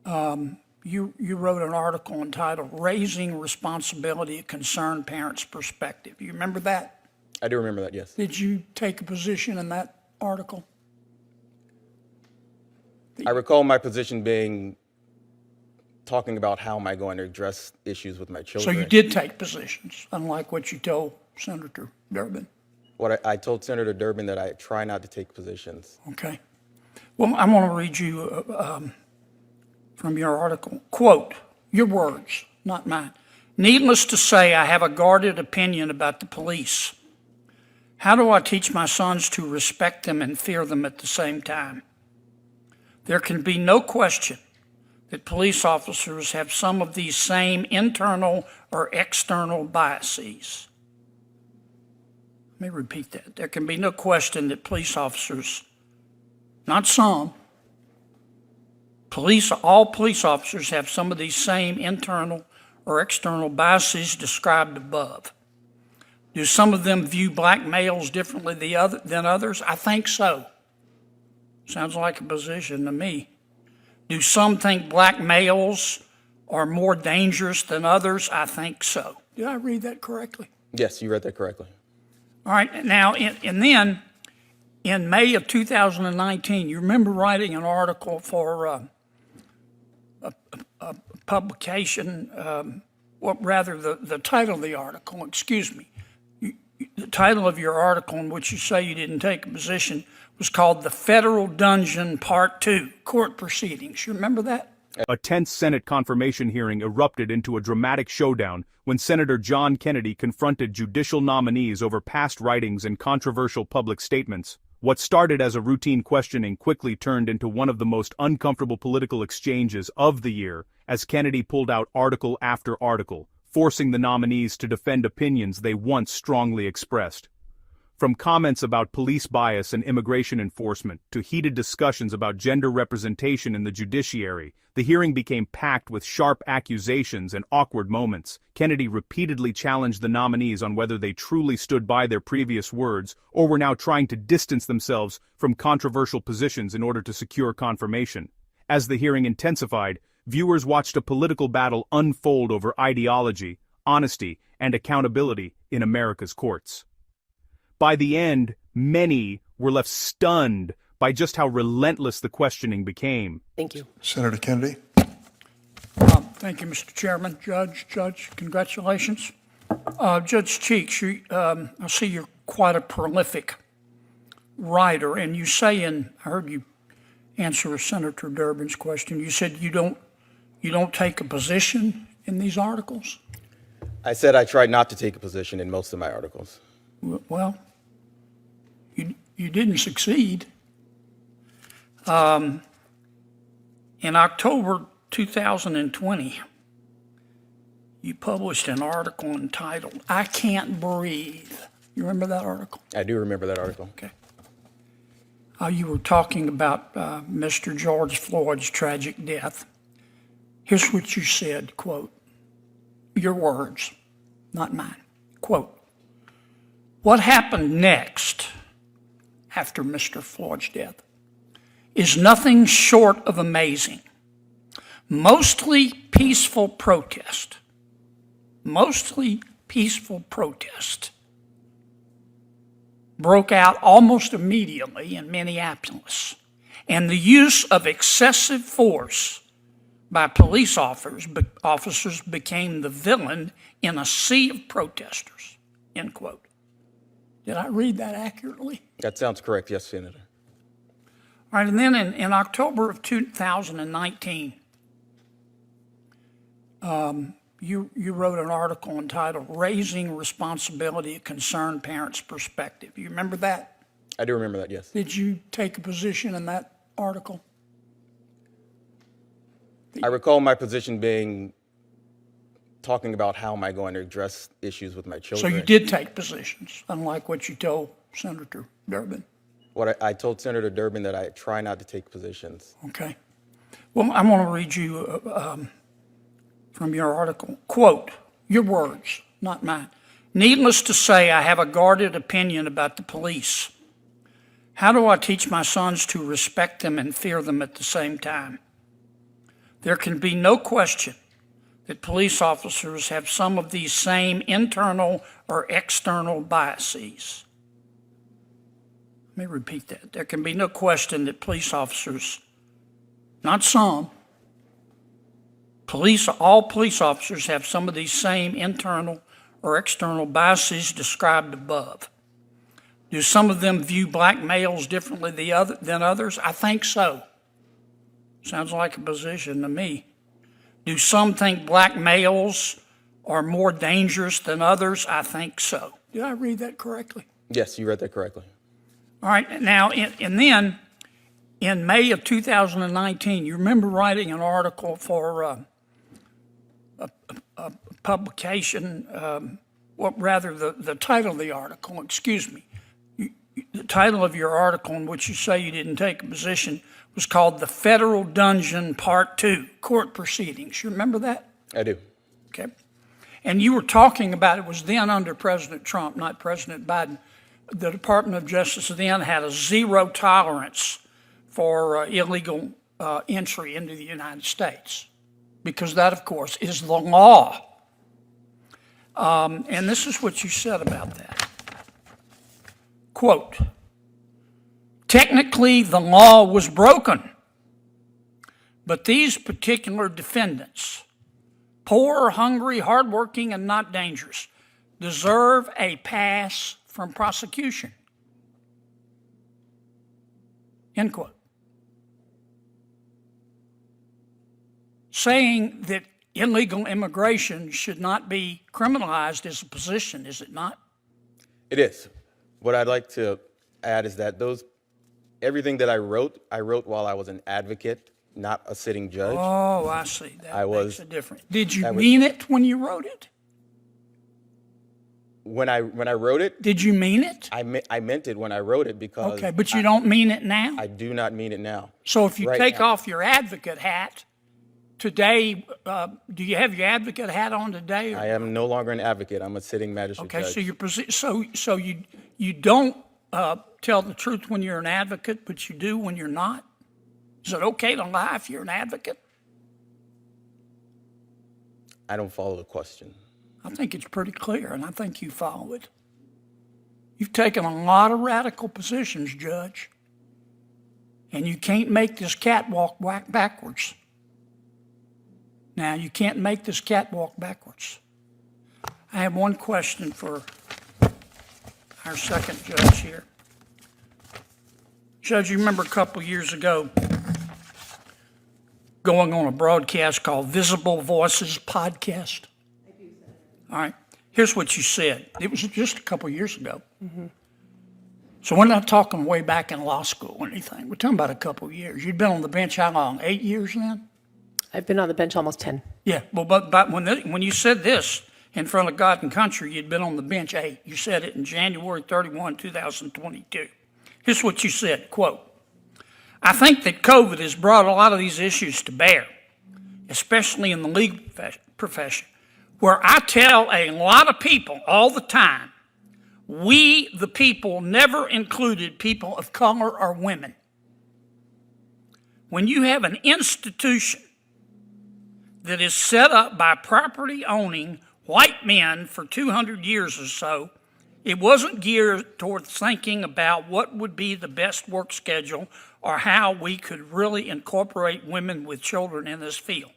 You wrote an article entitled Raising Responsibility, a Concerned Parent's Perspective. You remember that? I do remember that, yes. Did you take a position in that article? I recall my position being talking about how am I going to address issues with my So children. you did take positions, unlike what you told Senator Durbin. What I told Senator Durbin that I try not to take positions. Okay. Well, I want to read you from your article. Quote, your words, not mine. Needless to say, I have a guarded opinion about the police. How do I teach my sons to respect them and fear them at the same time? There can be no question that police officers have some of these same internal or external biases. Let me repeat that. There can be no question that police officers, not some, all police officers have some of these same internal or external biases described above. Do some of them view black males differently than others? I think so. Sounds like a position to me. Do some think black males are more dangerous than others? I think so. Did I read that correctly? Yes, you read that correctly. All right, now, and then in May of 2019, you remember writing an article for a publication, the title of the article, the title of your article in which you say you didn't take a position was called The Federal Dungeon Part 2, Court Proceedings. You remember that? A tense Senate confirmation hearing erupted into a dramatic showdown when Senator John Kennedy confronted judicial nominees over past writings and controversial public statements. What started as a routine questioning quickly turned into one of the most uncomfortable political exchanges of the year, as Kennedy pulled out article after article, forcing the nominees to defend opinions they once strongly expressed. From comments about police bias and immigration enforcement to heated discussions about gender representation in the judiciary, the hearing became packed with sharp accusations and awkward moments. Kennedy repeatedly challenged the nominees on whether they truly stood by their previous words or were now trying to distance themselves from controversial positions in order to secure confirmation. As the hearing intensified, viewers watched a political battle unfold over ideology, honesty, and accountability in America's courts. By the end, many were left stunned by just how relentless the questioning became. Thank you. Senator Kennedy. Thank you, Mr. Chairman. Judge, congratulations. Judge Cheeks, I see you're quite a prolific writer, and you say I heard you answer Senator Durbin's question, you said you don't take a position in these articles? I said I tried not to take a position in most of my articles. Well, you didn't succeed. In October 2020, you published an article entitled, I Can't Breathe. You remember that article? I do remember that article. Okay. You were talking about Mr. George Floyd's tragic death. Here's what you said, quote, your words, not mine, quote, what happened next after Mr. Floyd's death is nothing short of amazing. Mostly peaceful protest broke out almost immediately in Minneapolis, and the use of excessive force by police officers became the villain in a sea of protesters, end quote. Did I read that accurately? That sounds correct, yes, Senator. All right, and then in October of 2019, you wrote an article entitled Raising Responsibility, a Concerned Parent's Perspective. You remember that? I do remember that, yes. Did you take a position in that article? I recall my position being talking about how am I going to address issues with my children. So you did take positions, unlike what you told Senator Durbin. What I told Senator Durbin that I try not to take positions. Okay. Well, I want to read you from your article. Quote, your words, not mine. Needless to say, I have a guarded opinion about the police. How do I teach my sons to respect them and fear them at the same time? There can be no question that police officers have some of these same internal or external biases. Let me repeat that. There can be no question that police officers, not some, all police officers have some of these same internal or external biases described above. Do some of them view black males differently than others? I think so. Sounds like a position to me. Do some think black males are more dangerous than others? I think so. Did I read that correctly? Yes, you read that correctly. All right, now, and then in May of 2019, you remember writing an article for a publication, the title of the article, the title of your article in which you say you didn't take a position was called The Federal Dungeon Part 2, Court Proceedings. You remember that? I do. Okay. And you were talking about, it was then under President Trump, not President Biden. The Department of Justice then had a zero tolerance for illegal entry into the United States, because that, of course, is the law. And this is what you said about that. Quote, technically the law was broken, but these particular defendants, poor, hungry, hardworking, and not dangerous, deserve a pass from prosecution. End quote. Saying that illegal immigration should not be criminalized is a position, is it not? It is. What I'd like to add is that everything that I wrote while I was an advocate, not a sitting judge. Oh, I see. That makes a difference. Did you mean mean it when you wrote it? When I wrote it, did you mean it? I meant it when I wrote it, because okay, but you don't mean it now? I do not mean it now. So if you right take now. off your advocate hat today, do you have your advocate hat on today? I am no longer an advocate. I'm a sitting magistrate okay, judge. so you don't tell the truth when you're an advocate, but you do when you're not? Is it okay to lie if you're an advocate? I don't follow the question. I think it's pretty clear, and I think you follow it. You've taken a lot of radical positions, Judge, and you can't make this catwalk backwards. Now, you can't make this catwalk backwards. I have one question for our second judge here. Judge, you remember a couple of years ago going on a broadcast called Visible Voices Podcast? All right. Here's what you said. It was just a couple of years ago. Mm-hmm. So we're not talking way back in law school or anything. We're talking about a couple of years. You'd been on the bench how long? 8 years then? I've been on the bench almost 10. Yeah. Well, but when you said this in front of God and country, you'd been on the bench 8. You said it in January 31, 2022. Here's what you said, quote, I think that COVID has brought a lot of these issues to bear, especially in the legal profession, where I tell a lot of people all the time, we, the people, never included people of color or women. When you have an institution that is set up by property-owning white men for 200 years or so, it wasn't geared toward thinking about what would be the best work schedule or how we could really incorporate women with children in this field.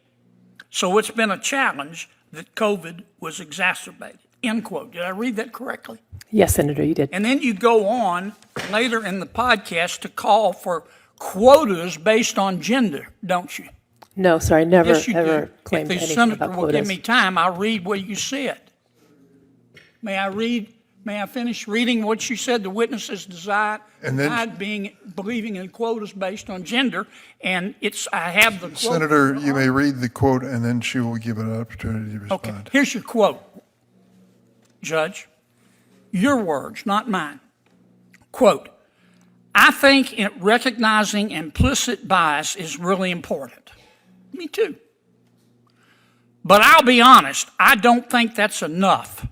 So it's been a challenge that COVID was exacerbated, end quote. Did I read that correctly? Yes, Senator, you did. And then you go on later in the podcast to call for quotas based on gender, don't you? No, sir, I never, Yes, you ever do. claimed If the anything senator about will give quotas. me time, I'll read what you said. May I finish reading what you said? The witnesses denied believing in quotas based on gender, and I have the quote. Senator, you may read the quote, and then she will give an opportunity to Okay, respond. here's your quote, Judge. Your words, not mine. Quote, I think recognizing implicit bias is really important. Me too. But I'll be honest, I don't think that's enough.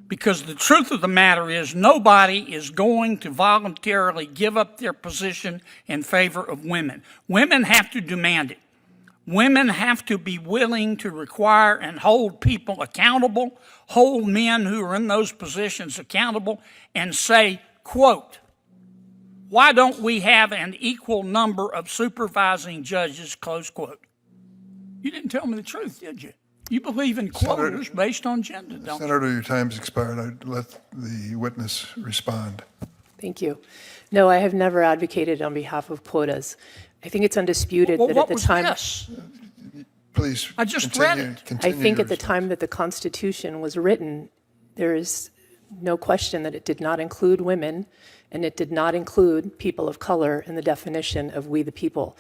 Because the truth of the matter is nobody is going to voluntarily give up their position in favor of women. Women have to demand it. Women have to be willing to require and hold people accountable, hold men who are in those positions accountable, and say, quote, why don't we have an equal number of supervising judges, close quote. You didn't tell me the truth, did you? You believe in quotas based on gender, don't you? Senator, your time's expired. I'd let the witness respond. Thank you. No, I have never advocated on behalf of quotas. I think it's undisputed Well, that what at the was time. this? Please. I just read it. I continue think your at the time that the Constitution was written, there is no question that it did not include women, and it did not include people of color in the definition of we the people.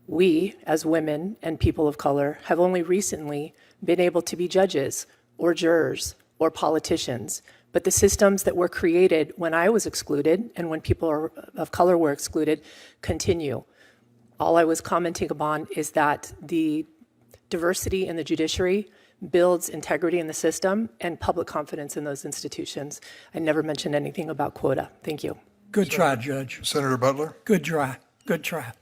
We, as women and people of color, have only recently been able to be judges or jurors or politicians. But the systems that were created when I was excluded and when people of color were excluded continue. All I was commenting upon is that the diversity in the judiciary builds integrity in the system and public confidence in those institutions. I never mentioned anything about quota. Thank you. Good try, Judge. Senator Butler? Good try. Good try.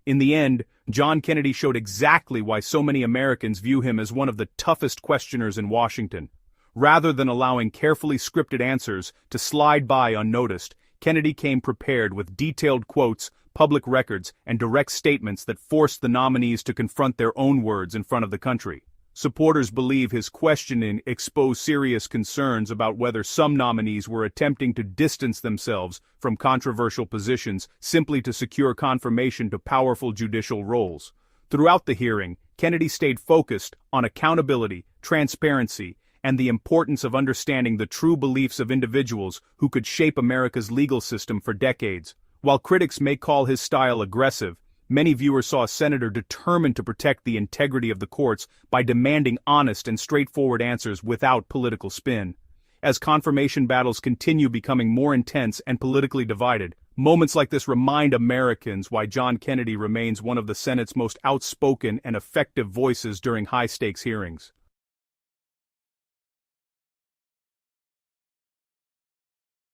In the end, John Kennedy showed exactly why so many Americans view him as one of the toughest questioners in Washington. Rather than allowing carefully scripted answers to slide by unnoticed, Kennedy came prepared with detailed quotes, public records, and direct statements that forced the nominees to confront their own words in front of the country. Supporters believe his questioning exposed serious concerns about whether some nominees were attempting to distance themselves from controversial positions simply to secure confirmation to powerful judicial roles. Throughout the hearing, Kennedy stayed focused on accountability, transparency, and the importance of understanding the true beliefs of individuals who could shape America's legal system for decades. While critics may call his style aggressive, many viewers saw a senator determined to protect the integrity of the courts by demanding honest and straightforward answers without political spin. As confirmation battles continue becoming more intense and politically divided, moments like this remind Americans why John Kennedy remains one of the Senate's most outspoken and effective voices during high-stakes hearings.